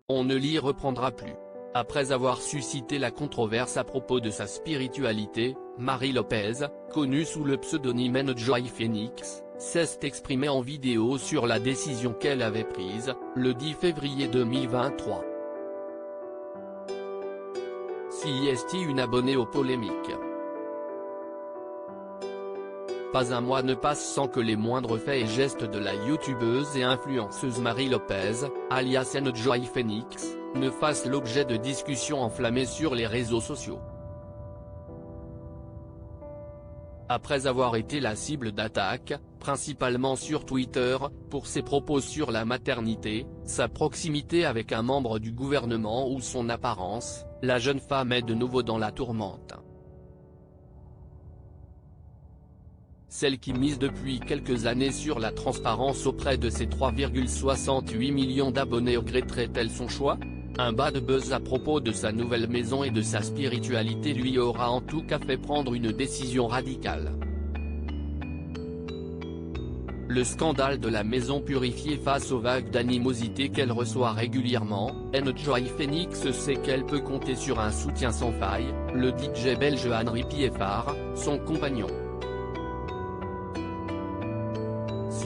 on ne l'y reprendra plus. Après avoir suscité la controverse à propos de sa spiritualité, Marie Lopez, connue sous le pseudonyme Enjoy Phoenix, s'est exprimée en vidéo sur la décision qu'elle avait prise, le 10 février 2023. Si est une abonnée aux polémiques. Pas un mois ne passe sans que les moindres faits et gestes de la youtubeuse et influenceuse Marie Lopez, alias Enjoy Phoenix, ne fassent l'objet de discussions enflammées sur les réseaux sociaux. Après avoir été la cible d'attaques, principalement sur Twitter, pour ses propos sur la maternité, sa proximité avec un membre du gouvernement ou son apparence, la jeune femme est de nouveau dans la tourmente. Celle qui mise depuis quelques années sur la transparence auprès de ses 3,68 millions d'abonnés regretterait-elle son choix ? Un bas de buzz à propos de sa nouvelle maison et de sa spiritualité lui aura en tout cas fait prendre une décision radicale. Le scandale de la maison purifiée face aux vagues d'animosité qu'elle reçoit régulièrement, Enjoy Phoenix sait qu'elle peut compter sur un soutien sans faille, le DJ belge Henri Pieffard, son compagnon.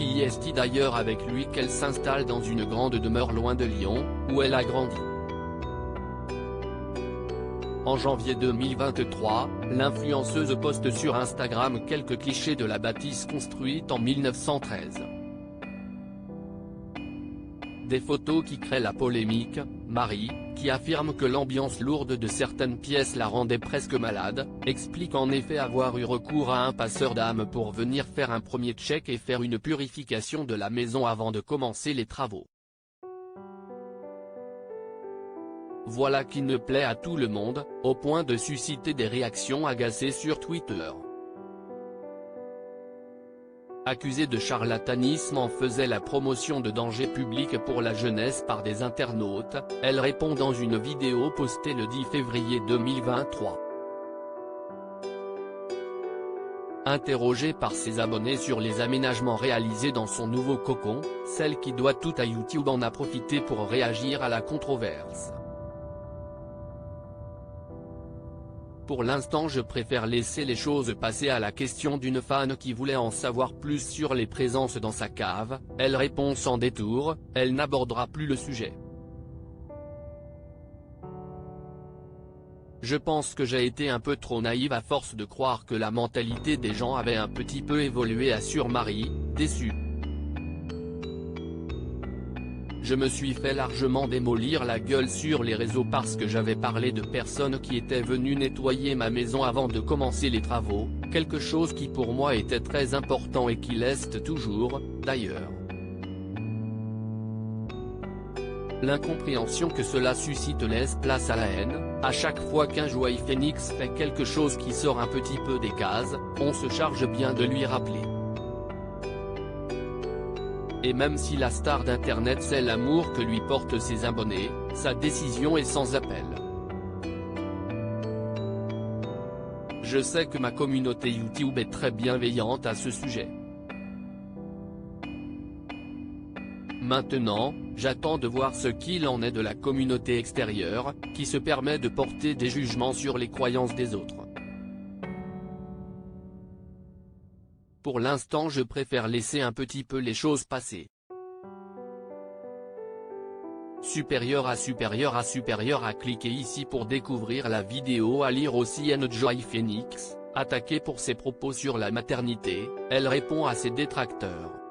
Si est d'ailleurs avec lui qu'elle s'installe dans une grande demeure loin de Lyon, où elle a grandi. En janvier 2023, l'influenceuse poste sur Instagram quelques clichés de la bâtisse construite en 1913. Des photos qui créent la polémique, Marie, qui affirme que l'ambiance lourde de certaines pièces la rendait presque malade, explique en effet avoir eu recours à un passeur d'âme pour venir faire un premier check et faire une purification de la maison avant de commencer les travaux. Voilà qui ne plaît à tout le monde, au point de susciter des réactions agacées sur Twitter. Accusée de charlatanisme en faisant la promotion de dangers publics pour la jeunesse par des internautes, elle répond dans une vidéo postée le 10 février 2023. Interrogée par ses abonnés sur les aménagements réalisés dans son nouveau cocon, celle qui doit tout à YouTube en a profité pour réagir à la controverse. Pour l'instant je préfère laisser les choses passer à la question d'une fan qui voulait en savoir plus sur les présences dans sa cave, elle répond sans détour, elle n'abordera plus le sujet. Je pense que j'ai été un peu trop naïve à force de croire que la mentalité des gens avait un petit peu évolué, assure Marie, déçue. Je me suis fait largement démolir la gueule sur les réseaux parce que j'avais parlé de personnes qui étaient venues nettoyer ma maison avant de commencer les travaux, quelque chose qui pour moi était très important et qui l'est toujours, d'ailleurs. L'incompréhension que cela suscite laisse place à la haine, à chaque fois qu'Enjoy Phoenix fait quelque chose qui sort un petit peu des cases, on se charge bien de lui rappeler. Et même si la star d'internet sait l'amour que lui portent ses abonnés, sa décision est sans appel. Je sais que ma communauté YouTube est très bienveillante à ce sujet. Maintenant, j'attends de voir ce qu'il en est de la communauté extérieure, qui se permet de porter des jugements sur les croyances des autres. Pour l'instant je préfère laisser un petit peu les choses passer. Supérieur à cliquez ici pour découvrir la vidéo. À lire aussi Enjoy Phoenix, attaquée pour ses propos sur la maternité, elle répond à ses détracteurs.